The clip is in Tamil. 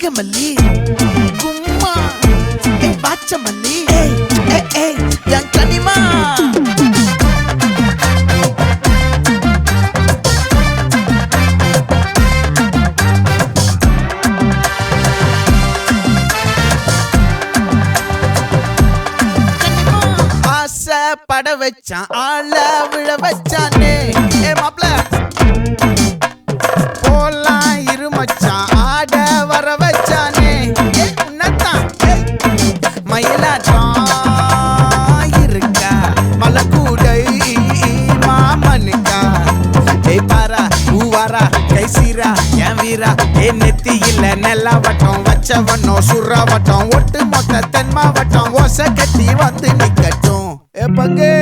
வாங்கமல்லி கும்மா பாச்சமல்லி என் கனிமா பட வச்சான் ஆள விழ வச்சானே மாப்ள போலாம் இருமச்சான் ஆட வர வச்சானே உன்னதான் மயிலாட்டம் இருக்கா மலக்கூடை மாமனுக்கா பாரா ஊவாரா கைசீரா என் வீரா நெத்தி இல்ல நெல்லாவட்டம் வச்சவட்டம் சுறாவட்டம் ஒட்டு மொத்த தென் மாவட்டம் ஓசை கட்டி வந்து நிக்கட்டும் பங்கே